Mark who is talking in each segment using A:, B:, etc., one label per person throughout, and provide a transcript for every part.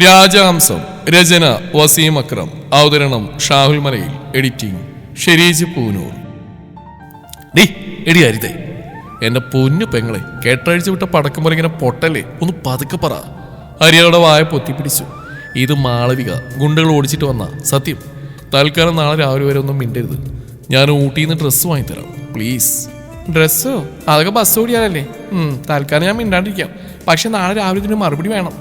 A: രാജഹംസം. രചന വസീം അക്രം. അവതരണം ഷാഹുൽ മലയിൽ. എഡിറ്റിംഗ് ഷെരീജ് പൂനൂർ. എടി അരിതേ, എന്റെ പൊന്നു പെങ്ങളെ, കേട്ടഴിച്ചു വിട്ട പടക്കം പോലെ ഇങ്ങനെ പൊട്ടല്ലേ, ഒന്ന് പതുക്കെ പറ. അരിയയുടെ വായ പൊത്തിപ്പിടിച്ചു. ഇത് മാളവിക ഗുണ്ടകൾ ഓടിച്ചിട്ട് വന്ന സത്യം. തൽക്കാലം നാളെ രാവിലെ വരെ ഒന്നും മിണ്ടരുത്. ഞാൻ ഊട്ടിയിൽ നിന്ന് ഡ്രസ്സ് വാങ്ങിത്തരാം പ്ലീസ്. ഡ്രസ്സോ? അതൊക്കെ ബസ് ഓടിയാലല്ലേ. തൽക്കാലം ഞാൻ മിണ്ടാണ്ടിരിക്കാം, പക്ഷെ നാളെ രാവിലെ ഇതിന് മറുപടി വേണം.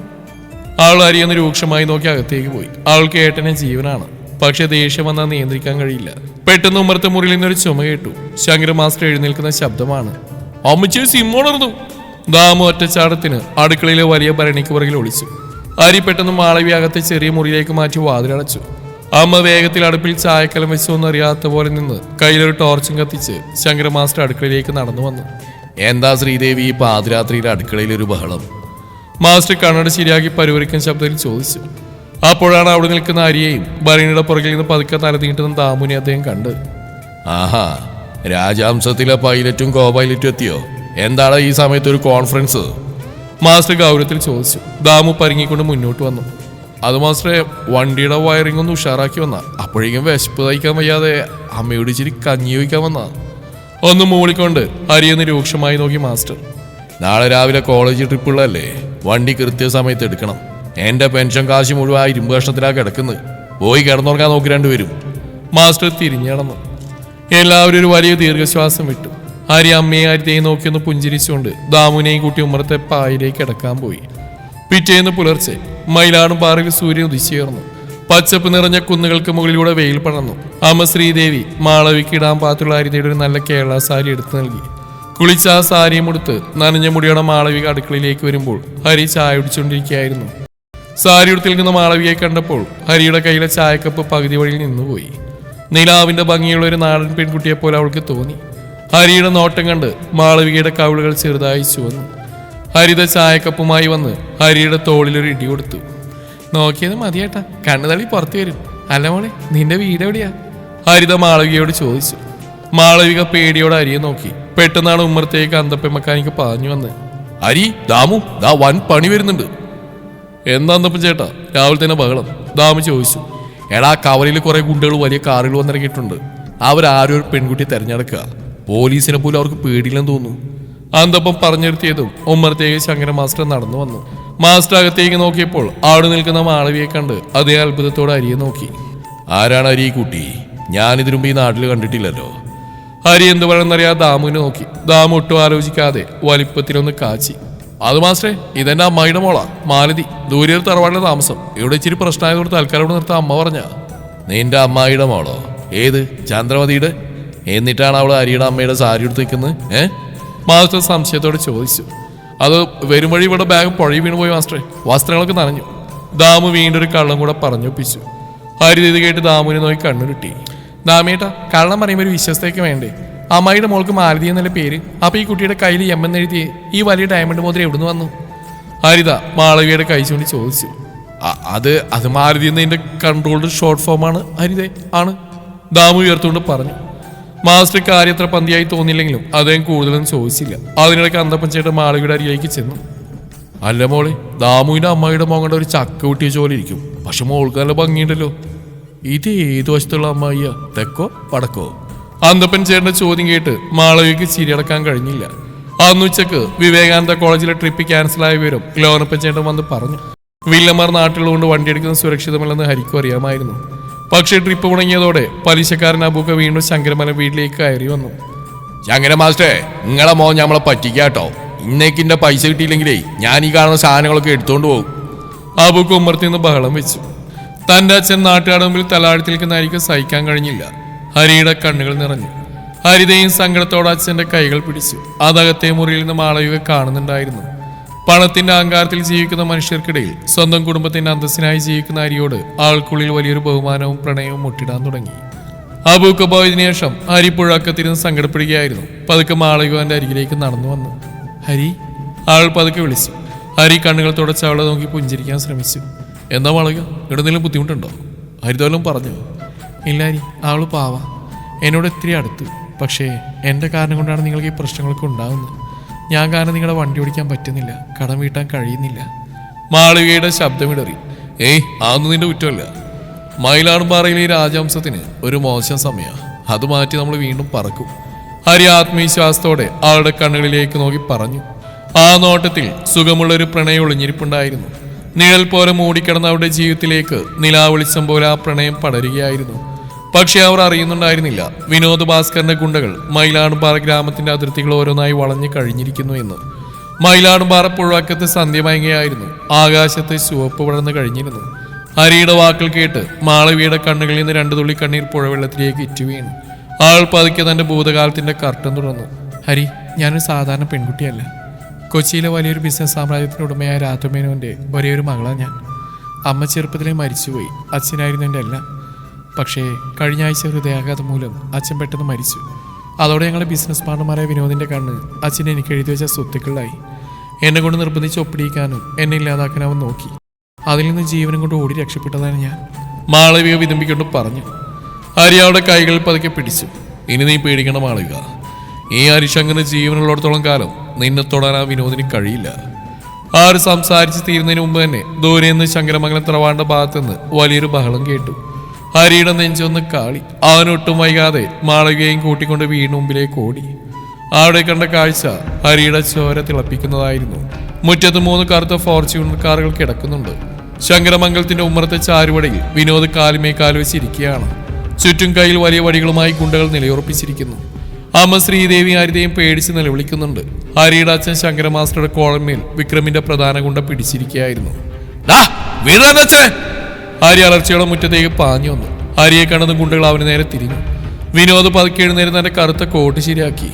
A: അവൾ അരിയെന്ന് രൂക്ഷമായി നോക്കി അകത്തേക്ക് പോയി. അവൾക്ക് ഏട്ടനെ ജീവനാണ്, പക്ഷെ ദേഷ്യം വന്നാൽ നിയന്ത്രിക്കാൻ കഴിയില്ല. പെട്ടെന്ന് ഉമ്മറത്തെ മുറിയിൽ നിന്നൊരു ചുമ കേട്ടു. ശങ്കര മാസ്റ്റർ എഴുന്നേൽക്കുന്ന ശബ്ദമാണ്. അമ്മച്ചി സിമ്മോണർന്നു. ദാമു ഒറ്റച്ചാടത്തിന് അടുക്കളയിലെ വലിയ ഭരണിക്ക് പുറകിൽ ഒളിച്ചു. അരി പെട്ടെന്ന് മാളവി അകത്തെ ചെറിയ മുറിയിലേക്ക് മാറ്റി വാതിലടച്ചു. അമ്മ വേഗത്തിൽ അടുപ്പിൽ ചായക്കലം വെച്ചൊന്നും അറിയാത്ത പോലെ നിന്ന് കയ്യിലൊരു ടോർച്ചും കത്തിച്ച് ശങ്കര മാസ്റ്റർ അടുക്കളയിലേക്ക് നടന്നു വന്നു. എന്താ ശ്രീദേവി ഈ പാതിരാത്രിയിലെ അടുക്കളയിലൊരു ബഹളം? മാസ്റ്റർ കണ്ണട ശരിയാക്കി പരിവരിക്കുന്ന ശബ്ദത്തിൽ ചോദിച്ചു. അപ്പോഴാണ് അവിടെ നിൽക്കുന്ന അരിയെയും ഭരണിയുടെ പുറകിൽ നിന്ന് പതുക്കെ തലനീട്ടുന്ന ദാമുനെ അദ്ദേഹം കണ്ട്. ആഹാ, രാജഹംസത്തിലെ പൈലറ്റും കോ പൈലറ്റും എത്തിയോ? എന്താണ് ഈ സമയത്ത് ഒരു കോൺഫറൻസ്? മാസ്റ്റർ ഗൗരവത്തിൽ ചോദിച്ചു. ദാമു പരിങ്ങിക്കൊണ്ട് മുന്നോട്ട് വന്നു. അത് മാസ്റ്ററെ, വണ്ടിയുടെ വയറിംഗ് ഒന്ന് ഉഷാറാക്കി വന്ന, അപ്പോഴേക്കും വിശപ്പ് തയ്ക്കാൻ വയ്യാതെ അമ്മയോട് ഇച്ചിരി കഞ്ഞി വയ്ക്കാൻ വന്ന. ഒന്ന് മൂളിക്കൊണ്ട് അരിയെന്ന് രൂക്ഷമായി നോക്കി മാസ്റ്റർ. നാളെ രാവിലെ കോളേജ് ട്രിപ്പുള്ളല്ലേ, വണ്ടി കൃത്യസമയത്ത് എടുക്കണം. എന്റെ പെൻഷൻ കാശ് മുഴുവൻ ഇരുമ്പ് കഷ്ണത്തിലാണ് കിടക്കുന്നത്. പോയി കിടന്നുറങ്ങാൻ നോക്കി രണ്ടുപേരും. മാസ്റ്റർ തിരിഞ്ഞു നടന്നു. എല്ലാവരും ഒരു വലിയ ദീർഘശ്വാസം വിട്ടു. ഹരി അമ്മയെ ഹരിതയും നോക്കിയൊന്ന് പുഞ്ചിരിച്ചുകൊണ്ട് ദാമുനെയും കൂട്ടി ഉമ്മറത്തെ പായിലേക്ക് കിടക്കാൻ പോയി. പിറ്റേന്ന് പുലർച്ചെ മയിലാടും പാറയിൽ സൂര്യൻ ഉദിച്ചുയർന്നു. പച്ചപ്പ് നിറഞ്ഞ കുന്നുകൾക്ക് മുകളിലൂടെ വെയിൽ പടർന്നു. അമ്മ ശ്രീദേവി മാളവിക്ക് ഇടാൻ പാത്തുള്ള ഹരിതയുടെ ഒരു നല്ല കേരള സാരി എടുത്തു നൽകി. കുളിച്ച ആ സാരിയും എടുത്ത് നനഞ്ഞ മുടിയോടെ മാളവിക അടുക്കളയിലേക്ക് വരുമ്പോൾ ഹരി ചായ കുടിച്ചുകൊണ്ടിരിക്കുകയായിരുന്നു. സാരി എടുത്ത് നിൽക്കുന്ന മാളവികയെ കണ്ടപ്പോൾ ഹരിയുടെ കയ്യിലെ ചായക്കപ്പ് പകുതി വഴിയിൽ നിന്നുപോയി. നിലാവിന്റെ ഭംഗിയുള്ള ഒരു നാടൻ പെൺകുട്ടിയെ പോലെ അവൾക്ക് തോന്നി. ഹരിയുടെ നോട്ടം കണ്ട് മാളവികയുടെ കവിളുകൾ ചെറുതായി ചുവന്നു. ഹരിത ചായക്കപ്പുമായി വന്ന് ഹരിയുടെ തോളിലൊരു ഇടി കൊടുത്തു. നോക്കിയത് മതിയേട്ടാ, കണ്ണുതള്ളി പുറത്തു വരും. അല്ല മോളെ, നിന്റെ വീട് എവിടെയാ? ഹരിത മാളവികയോട് ചോദിച്ചു. മാളവിക പേടിയോടെ ഹരിയെ നോക്കി. പെട്ടെന്നാണ് ഉമ്മറത്തേക്ക് അന്തപ്പെമ്മക്കാനിക്ക് പാഞ്ഞു വന്ന്. ഹരി, ദാമു, ദാ വൻ പണി വരുന്നുണ്ട്. എന്താന്നപ്പം ചേട്ടാ രാവിലെ തന്നെ ബഹളം? ദാമു ചോദിച്ചു. എടാ, കവലയിൽ കുറെ ഗുണ്ടകൾ വലിയ കാറുകൾ വന്നിറങ്ങിയിട്ടുണ്ട്. അവരാരും ഒരു പെൺകുട്ടിയെ തെരഞ്ഞെടുക്കുക. പോലീസിനെ പോലും അവർക്ക് പേടിയില്ലെന്ന് തോന്നുന്നു. അന്തപ്പം പറഞ്ഞെടുത്തിയതും ഉമ്മറത്തേക്ക് ശങ്കര മാസ്റ്റർ നടന്നു വന്നു. മാസ്റ്റർ അകത്തേക്ക് നോക്കിയപ്പോൾ അവിടെ നിൽക്കുന്ന മാളവിയെ കണ്ട് അതേ അത്ഭുതത്തോടെ അരിയെ നോക്കി. ആരാണ് അരി കുട്ടി? ഞാനിതിനു മുമ്പ് ഈ നാട്ടിൽ കണ്ടിട്ടില്ലല്ലോ. ഹരി എന്ത് പറയുന്നറിയാതെ ദാമുവിനെ നോക്കി. ദാമു ഒട്ടും ആലോചിക്കാതെ വലിപ്പത്തിലൊന്ന് കാച്ചി. അത് മാസ്റ്ററെ, ഇതെന്റെ അമ്മായിയുടെ മോളാ മാലതി. ദൂരെ ഒരു തറവാടിലെ താമസം. ഇവിടെ ഇച്ചിരി പ്രശ്നമായതോട് തൽക്കാലം ഇവിടെ നിർത്താൻ അമ്മ പറഞ്ഞ. നിന്റെ അമ്മായിയുടെ മോളോ? ഏത്, ചന്ദ്രമതിയുടെ? എന്നിട്ടാണ് അവൾ ഹരിയുടെ അമ്മയുടെ സാരി എടുത്ത് നിൽക്കുന്നത്? മാസ്റ്റർ സംശയത്തോടെ ചോദിച്ചു. അത് വരും വഴി ഇവിടെ ബാഗ് പുഴയിൽ വീണുപോയി മാസ്റ്ററെ, വസ്ത്രങ്ങളൊക്കെ നനഞ്ഞു. ദാമു വീണ്ടും ഒരു കള്ളം കൂടെ പറഞ്ഞൊപ്പിച്ചു. ഹരി ഇത് കേട്ട് ദാമുവിനെ നോക്കി കണ്ണുരുട്ടി. ദാമേട്ടാ, കള്ളം പറയുമ്പോൾ ഒരു വിശ്വസ്തയ്ക്ക് വേണ്ടേ? അമ്മായിയുടെ മോൾക്ക് മാലതി എന്നല്ല പേര്. അപ്പൊ ഈ കുട്ടിയുടെ കയ്യിൽ എം എന്നെഴുതിയേ ഈ വലിയ ഡയമണ്ട് മോതിരം എവിടുന്ന് വന്നു? ഹരിത മാളവിയുടെ കൈ ചൂണ്ടി ചോദിച്ചു. അത് മാലതി എന്നതിന്റെ കൺട്രോൾഡ് ഷോർട്ട് ഫോമാണ് ഹരിതേ ആണ്. ദാമു ഉയർത്തുകൊണ്ട് പറഞ്ഞു. മാസ്റ്റർ കാര്യത്ര പന്തിയായി തോന്നിയില്ലെങ്കിലും അദ്ദേഹം കൂടുതലൊന്നും ചോദിച്ചില്ല. അതിനിടയ്ക്ക് അന്തപ്പൻ ചേട്ടൻ മാളവിയുടെ അരിയിലേക്ക് ചെന്നു. അല്ല മോളെ, ദാമുവിന്റെ അമ്മായിയുടെ മോങ്ങണ്ട ഒരു ചക്ക കൂട്ടിയ പോലെ ഇരിക്കും, പക്ഷെ മോൾക്ക് നല്ല ഭംഗിയുണ്ടല്ലോ. ഇത് ഏതു വശത്തുള്ള അമ്മായിയാ, തെക്കോ വടക്കോ? അന്തപ്പൻ ചേട്ടന്റെ ചോദ്യം കേട്ട് മാളവിക്ക് ചിരിയടക്കാൻ കഴിഞ്ഞില്ല. അന്നുച്ചക്ക് വിവേകാനന്ദ കോളേജിലെ ട്രിപ്പ് ക്യാൻസലായ വിവരം ലോനപ്പൻ ചേട്ടൻ വന്ന് പറഞ്ഞു. വില്ലന്മാർ നാട്ടിലുകൊണ്ട് വണ്ടിയെടുക്കുന്നത് സുരക്ഷിതമല്ലെന്ന് ഹരിക്കും അറിയാമായിരുന്നു. പക്ഷേ ട്രിപ്പ് മുടങ്ങിയതോടെ പലിശക്കാരൻ അബൂക്ക വീണ്ടും ശങ്കരമല വീട്ടിലേക്ക് കയറി വന്നു. ശങ്കര മാസ്റ്ററെ, നിങ്ങളെ മോൻ നമ്മളെ പറ്റിക്കാട്ടോ. ഇന്നേക്കിന്റെ പൈസ കിട്ടിയില്ലെങ്കിലേ ഞാൻ ഈ കാണുന്ന സാധനങ്ങളൊക്കെ എടുത്തോണ്ട് പോകും. അബൂക്ക ഉമ്മർത്തിൽ നിന്ന് ബഹളം വെച്ചു. തന്റെ അച്ഛൻ നാട്ടുകാരുടെ മുമ്പിൽ തലാഴ്ത്തി നിൽക്കുന്നതായിരിക്കും സഹിക്കാൻ കഴിഞ്ഞില്ല. ഹരിയുടെ കണ്ണുകൾ നിറഞ്ഞു. ഹരിതയും സങ്കടത്തോടെ അച്ഛന്റെ കൈകൾ പിടിച്ചു. അതകത്തെ മുറിയിൽ നിന്ന് മാളവിക കാണുന്നുണ്ടായിരുന്നു. പണത്തിന്റെ അഹങ്കാരത്തിൽ ജീവിക്കുന്ന മനുഷ്യർക്കിടയിൽ സ്വന്തം കുടുംബത്തിന്റെ അന്തസ്സിനായി ജീവിക്കുന്ന ഹരിയോട് ആൾക്കുള്ളിൽ വലിയൊരു ബഹുമാനവും പ്രണയവും മുട്ടിടാൻ തുടങ്ങി. അബൂക്ക പോയതിനു ശേഷം ഹരി പുഴക്കത്തിരുന്ന് സങ്കടപ്പെടുകയായിരുന്നു. പതുക്കെ മാളവികന്റെ അരികിലേക്ക് നടന്നു വന്നു. ഹരി, ആൾ പതുക്കെ വിളിച്ചു. ഹരി കണ്ണുകൾ തുടച്ച് അവളെ നോക്കി പുഞ്ചിരിക്കാൻ ശ്രമിച്ചു. എന്താ മാളവിക, ഇടുന്നതിലും ബുദ്ധിമുട്ടുണ്ടോ? ഹരിതോലും പറഞ്ഞു. ഇല്ല ഹരി, അവള് പാവ, എന്നോട് ഇത്തിരി അടുത്ത്. പക്ഷേ എൻ്റെ കാരണം കൊണ്ടാണ് നിങ്ങൾക്ക് ഈ പ്രശ്നങ്ങളൊക്കെ ഉണ്ടാകുന്നത്. ഞാൻ കാരണം നിങ്ങളെ വണ്ടി ഓടിക്കാൻ പറ്റുന്നില്ല, കടം വീട്ടാൻ കഴിയുന്നില്ല. മാളവികയുടെ ശബ്ദമിടറി. ഏയ് അതൊന്നും നിന്റെ കുറ്റമല്ല. മയിലാടുംപാറയിലെ ഈ രാജവംശത്തിന് ഒരു മോശം സമയം. അത് മാറ്റി നമ്മൾ വീണ്ടും പറക്കും. ഹരി ആത്മവിശ്വാസത്തോടെ ആളുടെ കണ്ണുകളിലേക്ക് നോക്കി പറഞ്ഞു. ആ നോട്ടത്തിൽ സുഖമുള്ളൊരു പ്രണയം ഒളിഞ്ഞിരിപ്പുണ്ടായിരുന്നു. നിഴൽ പോലെ മൂടിക്കിടന്ന അവരുടെ ജീവിതത്തിലേക്ക് നിലാവെളിച്ചം പോലെ ആ പ്രണയം പടരുകയായിരുന്നു. പക്ഷെ അവർ അറിയുന്നുണ്ടായിരുന്നില്ല വിനോദ് ഭാസ്കറിന്റെ ഗുണ്ടകൾ മയിലാടുംപാറ ഗ്രാമത്തിന്റെ അതിർത്തികൾ ഓരോന്നായി വളഞ്ഞു കഴിഞ്ഞിരിക്കുന്നു എന്ന്. മയിലാടുംപാറ പുഴവക്കത്ത് സന്ധ്യമയങ്ങയായിരുന്നു. ആകാശത്ത് ചുവപ്പ് പടർന്നു കഴിഞ്ഞിരുന്നു. ഹരിയുടെ വാക്കുകൾ കേട്ട് മാളവിയുടെ കണ്ണുകളിൽ നിന്ന് 2 തുള്ളി കണ്ണീർ പുഴവെള്ളത്തിലേക്ക് ഇറ്റു വീണു. ആൾ പതുക്കെ തന്റെ ഭൂതകാലത്തിന്റെ കർട്ടൻ തുറന്നു. ഹരി, ഞാനൊരു സാധാരണ പെൺകുട്ടിയല്ല. കൊച്ചിയിലെ വലിയൊരു ബിസിനസ് സാമ്രാജ്യത്തിന് ഉടമയായ രാധമേനോന്റെ ഒരേ ഒരു മകളാണ് ഞാൻ. അമ്മ ചെറുപ്പത്തിലേ മരിച്ചുപോയി. അച്ഛനായിരുന്നു എൻ്റെ എല്ലാം. പക്ഷേ കഴിഞ്ഞ ആഴ്ച ഹൃദയാഘാതം മൂലം അച്ഛൻ പെട്ടെന്ന് മരിച്ചു. അതോടെ ഞങ്ങളുടെ ബിസിനസ് പാർട്ണർമാരായ വിനോദിന്റെ കണ്ണ് അച്ഛൻ എനിക്ക് എഴുതി വെച്ച സ്വത്തുക്കളിലായി. എന്നെ കൊണ്ട് നിർബന്ധിച്ച് ഒപ്പിടിക്കാനും എന്നെ ഇല്ലാതാക്കാനും അവൻ നോക്കി. അതിൽ നിന്ന് ജീവനും കൊണ്ട് ഓടി രക്ഷപ്പെട്ടതാണ് ഞാൻ. മാളവിക വിതുമ്പിക്കൊണ്ട് പറഞ്ഞു. ഹരി അവളുടെ കൈകളിൽ പതുക്കെ പിടിച്ചു. ഇനി നീ പേടിക്കണം മാളവിക. ഈ ഹരിശങ്കറിന് ജീവനുള്ളിടത്തോളം കാലം നിന്നെ തൊടാൻ ആ വിനോദിന് കഴിയില്ല. ആര് സംസാരിച്ച് തീരുന്നതിന് മുമ്പ് തന്നെ ദൂരെ നിന്ന് ശങ്കരമംഗലം തറവാണ്ട ഭാഗത്തുനിന്ന് വലിയൊരു ബഹളം കേട്ടു. ഹരിയുടെ നെഞ്ചൊന്ന് കാളി. അവനൊട്ടും വൈകാതെ മാളവികയും കൂട്ടിക്കൊണ്ട് വീടിന് മുമ്പിലേക്ക് ഓടി. അവിടെ കണ്ട കാഴ്ച ഹരിയുടെ ചോര തിളപ്പിക്കുന്നതായിരുന്നു. മുറ്റത്ത് 3 കറുത്ത ഫോർച്യൂണർ കാറുകൾ കിടക്കുന്നുണ്ട്. ശങ്കരമംഗലത്തിന്റെ ഉമ്മറത്തെ ചാരുവടയിൽ വിനോദ് കാലുമേ കാല് വെച്ചിരിക്കുകയാണ്. ചുറ്റും കയ്യിൽ വലിയ വടികളുമായി ഗുണ്ടകൾ നിലയുറപ്പിച്ചിരിക്കുന്നു. അമ്മ ശ്രീദേവി ഹരിതയും പേടിച്ച് നിലവിളിക്കുന്നുണ്ട്. ഹരിയുടെ അച്ഛൻ ശങ്കര മാസ്റ്ററുടെ കോളന്മേൽ വിക്രമിന്റെ പ്രധാന ഗുണ്ട പിടിച്ചിരിക്കുകയായിരുന്നു. ഹരി അലർച്ചയോടെ മുറ്റത്തേക്ക് പാഞ്ഞു വന്നു. ഹരിയെ കണ്ടതും ഗുണ്ടകൾ അവന് നേരെ തിരിഞ്ഞു. വിനോദ് പതുക്കെ എഴുന്നേരുന്ന തന്റെ കറുത്ത കോട്ട് ശരിയാക്കി.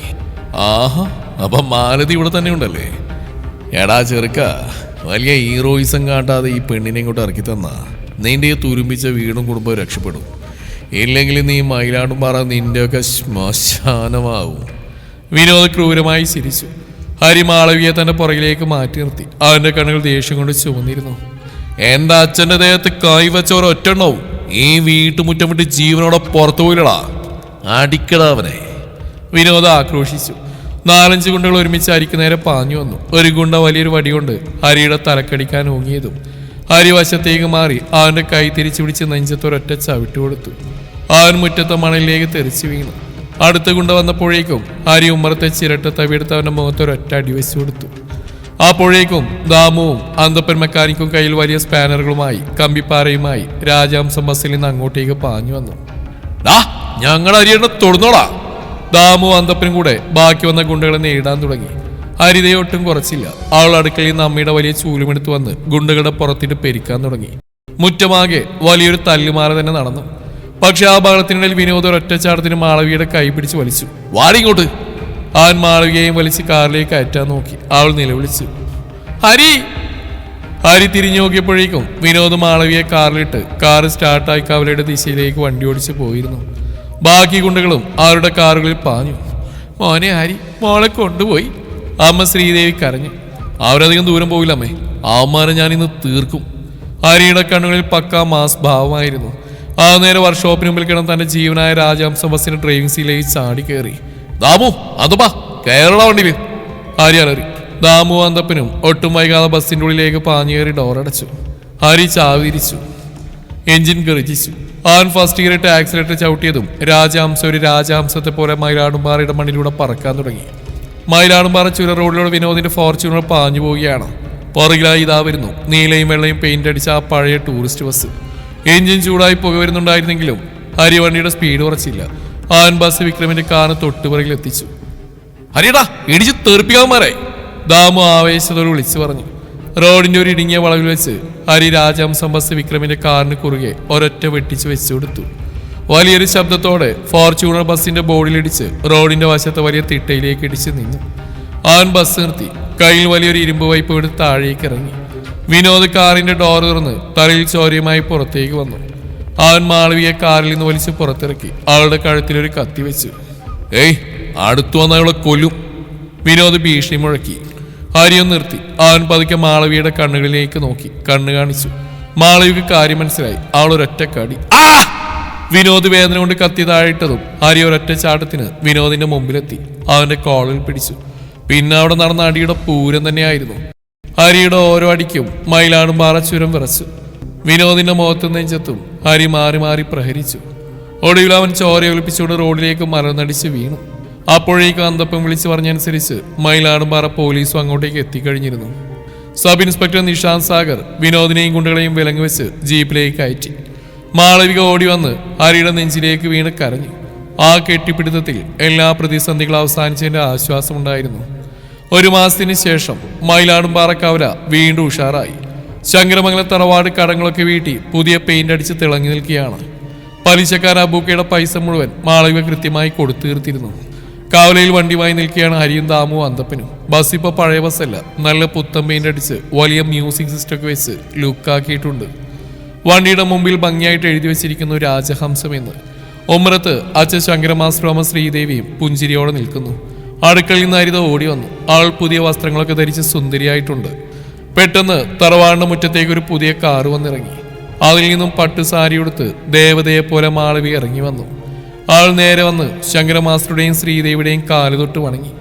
A: ആഹാ, അപ്പം മാലതി ഇവിടെ തന്നെ ഉണ്ടല്ലേ? എടാ ചെറുക്ക, വലിയ ഹീറോയിസം കാട്ടാതെ ഈ പെണ്ണിനെ ഇങ്ങോട്ട് ഇറക്കി തന്നാ നിന്റെ തുരുമ്പിച്ച വീടും കുടുംബവും രക്ഷപ്പെടും. ഇല്ലെങ്കിൽ നീ മയിലാടുംപാറ നിന്റെയൊക്കെ ശ്മശാനമാവും. വിനോദ് ക്രൂരമായി ചിരിച്ചു. ഹരി മാളവിയെ തന്റെ പുറകിലേക്ക് മാറ്റി നിർത്തി. അവന്റെ കണ്ണുകൾ ദേഷ്യം കൊണ്ട് ചുമന്നിരുന്നു. എന്റെ അച്ഛന്റെ ദേഹത്ത് കൈവച്ചവർ ഒറ്റെണ്ണവും ഈ വീട്ടുമുറ്റം വിട്ട് ജീവനോടെ പുറത്തു പോയില്ലടാ. അടിക്കടാ അവനെ. വിനോദ് ആക്രോശിച്ചു. 4-5 ഗുണ്ടകൾ ഒരുമിച്ച് ഹരിക്ക് നേരെ പാഞ്ഞു വന്നു. ഒരു ഗുണ്ട വലിയൊരു വടി കൊണ്ട് ഹരിയുടെ തലക്കടിക്കാൻ ഊങ്ങിയതും ഹരി വശത്തേക്ക് മാറി അവന്റെ കൈ തിരിച്ചു പിടിച്ച് നെഞ്ചത്തൊരൊറ്റ ചവിട്ട് കൊടുത്തു. അവൻ മുറ്റത്തെ മണലിലേക്ക് തെറിച്ചു വീണു. അടുത്ത ഗുണ്ട വന്നപ്പോഴേക്കും ഹരി ഉമ്മറത്തെ ചിരട്ട തവിയെടുത്ത് അവന്റെ മുഖത്തൊരൊറ്റ അടി വെച്ചു കൊടുത്തു. അപ്പോഴേക്കും ദാമുവും അന്തപ്പൻ മെക്കാനിക്കും കയ്യിൽ വലിയ സ്പാനറുകളുമായി കമ്പിപ്പാറയുമായി രാജഹംസം ബസ്സിൽ നിന്ന് അങ്ങോട്ടേക്ക് പാഞ്ഞു വന്നു. ഞങ്ങൾ ഹരിയെ തൊടുന്നോടാ. ദാമു അന്തപ്പനും കൂടെ ബാക്കി വന്ന ഗുണ്ടകളെ നേരിടാൻ തുടങ്ങി. ഹരിതയെ ഒട്ടും കുറച്ചില്ല. അവൾ അടുക്കളയിൽ നിന്ന് അമ്മയുടെ വലിയ ചൂലുമെടുത്ത് വന്ന് ഗുണ്ടകളുടെ പുറത്തിട്ട് പെരിക്കാൻ തുടങ്ങി. മുറ്റമാകെ വലിയൊരു തല്ലുമാറ തന്നെ നടന്നു. പക്ഷെ ആ ബഹളത്തിനിടയിൽ വിനോദ് ഒരൊറ്റച്ചാട്ടത്തിന് മാളവിയുടെ കൈ പിടിച്ച് വലിച്ചു. വാടിങ്ങോട്ട്. അവൻ മാളവികയെയും വലിച്ച് കാറിലേക്ക് കയറ്റാൻ നോക്കി. അവൾ നിലവിളിച്ചു, ഹരി. ഹരി തിരിഞ്ഞു നോക്കിയപ്പോഴേക്കും വിനോദ് മാളവിയെ കാറിലിട്ട് കാറ് സ്റ്റാർട്ടായി കവലയുടെ ദിശയിലേക്ക് വണ്ടി ഓടിച്ച് പോയിരുന്നു. ബാക്കി ഗുണ്ടകളും അവരുടെ കാറുകളിൽ പാഞ്ഞു. മോനെ ഹരി, മോളെ കൊണ്ടുപോയി. അമ്മ ശ്രീദേവി കരഞ്ഞു. അവരധികം ദൂരം പോയില്ല അമ്മേ, അവന്മാരെ ഞാൻ ഇന്ന് തീർക്കും. ഹരിയുടെ കണ്ണുകളിൽ പക്കാ മാസ് ഭാവമായിരുന്നു. ആ നേരെ വർക്ക്ഷോപ്പിന് മുമ്പിൽ കിടന്ന് തന്റെ ജീവനായ രാജഹംസ ബസ്സിന് ഡ്രൈവിംഗ് സീറ്റിലേക്ക് ചാടി കയറി. ദാമു അതുപാ കേരള വണ്ടിയില്. ഹരി അലറി. ദാമു അന്തപ്പനും ഒട്ടും വൈകാതെ ബസ്സിന്റെ ഉള്ളിലേക്ക് പാഞ്ഞു കയറി ഡോറടച്ചു. ഹരി ചാവിരിച്ചു. എഞ്ചിൻ ഗർജിച്ചു. അവൻ ഫസ്റ്റ് ഗിയറിട്ട് ആക്സിലേറ്റർ ചവിട്ടിയതും രാജഹംസ ഒരു രാജഹംസത്തെ പോലെ മയിലാടുംപാറയുടെ മണ്ണിലൂടെ പറക്കാൻ തുടങ്ങി. മയിലാടുംപാറ ചുര റോഡിലൂടെ വിനോദിന്റെ ഫോർച്യൂണർ പാഞ്ഞു പോവുകയാണ്. പുറകിലായി ഇതാ വരുന്നു നീലയും വെള്ളയും പെയിന്റ് അടിച്ച ആ പഴയ ടൂറിസ്റ്റ് ബസ്. എഞ്ചിൻ ചൂടായി പുക വരുന്നുണ്ടായിരുന്നെങ്കിലും ഹരി വണ്ടിയുടെ സ്പീഡ് കുറച്ചില്ല. അവൻ ബസ് വിക്രമിന്റെ കാറിന് തൊട്ടുപിറകിൽ എത്തിച്ചു. ഹരിയടാ ഇടിച്ച് തെറിപ്പിക്കാന്മാരെ, ദാമു ആവേശത്തോട് വിളിച്ചു പറഞ്ഞു. റോഡിന്റെ ഒരു ഇടുങ്ങിയ വളവിൽ വെച്ച് ഹരി രാജഹംസം ബസ് വിക്രമിന്റെ കാറിന് കുറുകെ ഒരൊറ്റ വെട്ടിച്ച് വെച്ചു കൊടുത്തു. വലിയൊരു ശബ്ദത്തോടെ ഫോർച്യൂണർ ബസ്സിന്റെ ബോർഡിലിടിച്ച് റോഡിന്റെ വശത്തെ വലിയ തിട്ടയിലേക്ക് ഇടിച്ച് നിന്നു. അവൻ ബസ് നിർത്തി. കയ്യിൽ വലിയൊരു ഇരുമ്പ് പൈപ്പ് എടുത്ത് താഴേക്ക് ഇറങ്ങി. വിനോദ് കാറിന്റെ ഡോർ തുറന്ന് തലയിൽ ചോരയുമായി പുറത്തേക്ക് വന്നു. അവൻ മാളവിയെ കാറിൽ നിന്ന് വലിച്ച് പുറത്തിറക്കി. അവളുടെ കഴുത്തിലൊരു കത്തി വെച്ചു. ഏയ് അടുത്തു വന്ന അവളെ കൊല്ലും. വിനോദ് ഭീഷണി മുഴക്കി. ഹരിയും നിർത്തി. അവൻ പതുക്കെ മാളവിയുടെ കണ്ണുകളിലേക്ക് നോക്കി കണ്ണു കാണിച്ചു. മാളവിക്ക് കാര്യം മനസ്സിലായി. അവൾ ഒരൊറ്റ കടി. വിനോദ് വേദന കൊണ്ട് കത്തി താഴിട്ടതും ഹരി ഒരൊറ്റ ചാട്ടത്തിന് വിനോദിന്റെ മുമ്പിലെത്തി. അവന്റെ കോളിൽ പിടിച്ചു. പിന്നെ അവിടെ നടന്ന അടിയുടെ പൂരം തന്നെയായിരുന്നു. ഹരിയുടെ ഓരോ അടിക്കും മയിലാടുംപാറ ചുരം വിറച്ചു. വിനോദിന്റെ മുഖത്തും നെഞ്ചത്തും ഹരി മാറി മാറി പ്രഹരിച്ചു. ഒടുവിൽ അവൻ ചോരയൊലിപ്പിച്ചുകൊണ്ട് റോഡിലേക്ക് മലർന്നടിച്ച് വീണു. അപ്പോഴേക്കും അന്തപ്പം വിളിച്ചു പറഞ്ഞനുസരിച്ച് മയിലാടുംപാറ പോലീസും അങ്ങോട്ടേക്ക് എത്തിക്കഴിഞ്ഞിരുന്നു. സബ് ഇൻസ്പെക്ടർ നിഷാന്ത് സാഗർ വിനോദിനെയും ഗുണ്ടകളെയും വിലങ്ങ് വെച്ച് ജീപ്പിലേക്ക് കയറ്റി. മാളവിക ഓടി വന്ന് ഹരിയുടെ നെഞ്ചിലേക്ക് വീണ് കരഞ്ഞു. ആ കെട്ടിപ്പിടുത്തത്തിൽ എല്ലാ പ്രതിസന്ധികളും അവസാനിച്ചതിന്റെ ആശ്വാസമുണ്ടായിരുന്നു. 1 മാസത്തിന് ശേഷം മയിലാടുംപാറ കവല വീണ്ടും ഉഷാറായി. ശങ്കരമംഗലം തറവാട് കടങ്ങളൊക്കെ വീട്ടി പുതിയ പെയിന്റ് അടിച്ച് തിളങ്ങി നിൽക്കുകയാണ്. പലിശക്കാർ അബൂക്കയുടെ പൈസ മുഴുവൻ മാളവിക കൃത്യമായി കൊടുത്തു തീർത്തിരുന്നു. കവലയിൽ വണ്ടിയുമായി നിൽക്കുകയാണ് ഹരിയും ദാമുവും അന്തപ്പനും. ബസ് ഇപ്പോൾ പഴയ ബസ്സല്ല, നല്ല പുത്തൻ പെയിന്റ് അടിച്ച് വലിയ മ്യൂസിക് സിസ്റ്റം ഒക്കെ വെച്ച് ലുക്കാക്കിയിട്ടുണ്ട്. വണ്ടിയുടെ മുമ്പിൽ ഭംഗിയായിട്ട് എഴുതി വെച്ചിരിക്കുന്നു രാജഹംസം എന്ന്. ഒമ്രത്ത് അച്ഛൻ ശങ്കരമാസ്റ്ററും ശ്രീദേവിയും പുഞ്ചിരിയോടെ നിൽക്കുന്നു. അടുക്കളയിൽ നിന്ന് ഹരിത ഓടി വന്നു. ആൾ പുതിയ വസ്ത്രങ്ങളൊക്കെ ധരിച്ച് സുന്ദരിയായിട്ടുണ്ട്. പെട്ടെന്ന് തറവാടിന്റെ മുറ്റത്തേക്ക് ഒരു പുതിയ കാറ് വന്നിറങ്ങി. അതിൽ നിന്നും പട്ടു സാരി ഉടുത്ത് ദേവതയെ പോലെ മാളവിക ഇറങ്ങി വന്നു. ആൾ നേരെ വന്ന് ശങ്കരമാസ്റ്ററുടെയും ശ്രീദേവിയുടെയും കാല് തൊട്ട് വണങ്ങി.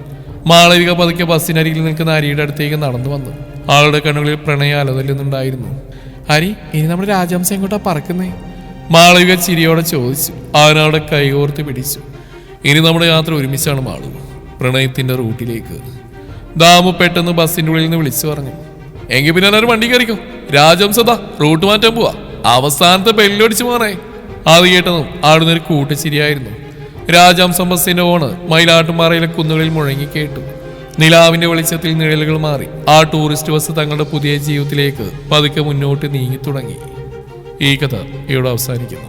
A: മാളവിക പതുക്കെ ബസ്സിനരികിൽ നിൽക്കുന്ന ഹരിയുടെ അടുത്തേക്ക് നടന്നു വന്നു. ആളുടെ കണ്ണുകളിൽ പ്രണയ അലതല്ലുന്നുണ്ടായിരുന്നു. ഹരി, ഇനി നമ്മുടെ രാജഹംസം എങ്ങോട്ടാ പറക്കുന്നേ? മാളവിക ചിരിയോടെ ചോദിച്ചു. അവനവിടെ കൈകോർത്ത് പിടിച്ചു. ഇനി നമ്മുടെ യാത്ര ഒരുമിച്ചാണ് മാളു, പ്രണയത്തിന്റെ റൂട്ടിലേക്ക്. ദാമു പെട്ടെന്ന് ബസ്സിന്റെ ഉള്ളിൽ നിന്ന് വിളിച്ചു പറഞ്ഞു. എങ്കിൽ പിന്നെ ഒരു വണ്ടി കയറിക്കോ, രാജഹംസതാ റൂട്ട് മാറ്റാൻ പോവാ, അവസാനത്തെ ബെല്ലടിച്ചു മാറേ. അത് കേട്ടതും ആടുന്നൊരു കൂട്ടച്ചിരിയായിരുന്നു. രാജഹംസം ബസ്സിന്റെ ഓണ് മയിലാട്ടുംപാറയിലെ കുന്നുകളിൽ മുഴങ്ങി കേട്ടു. നിലാവിന്റെ വെളിച്ചത്തിൽ നിഴലുകൾ മാറി ആ ടൂറിസ്റ്റ് ബസ് തങ്ങളുടെ പുതിയ ജീവിതത്തിലേക്ക് പതുക്കെ മുന്നോട്ട് നീങ്ങി തുടങ്ങി. ഈ കഥ ഇവിടെ അവസാനിക്കുന്നു.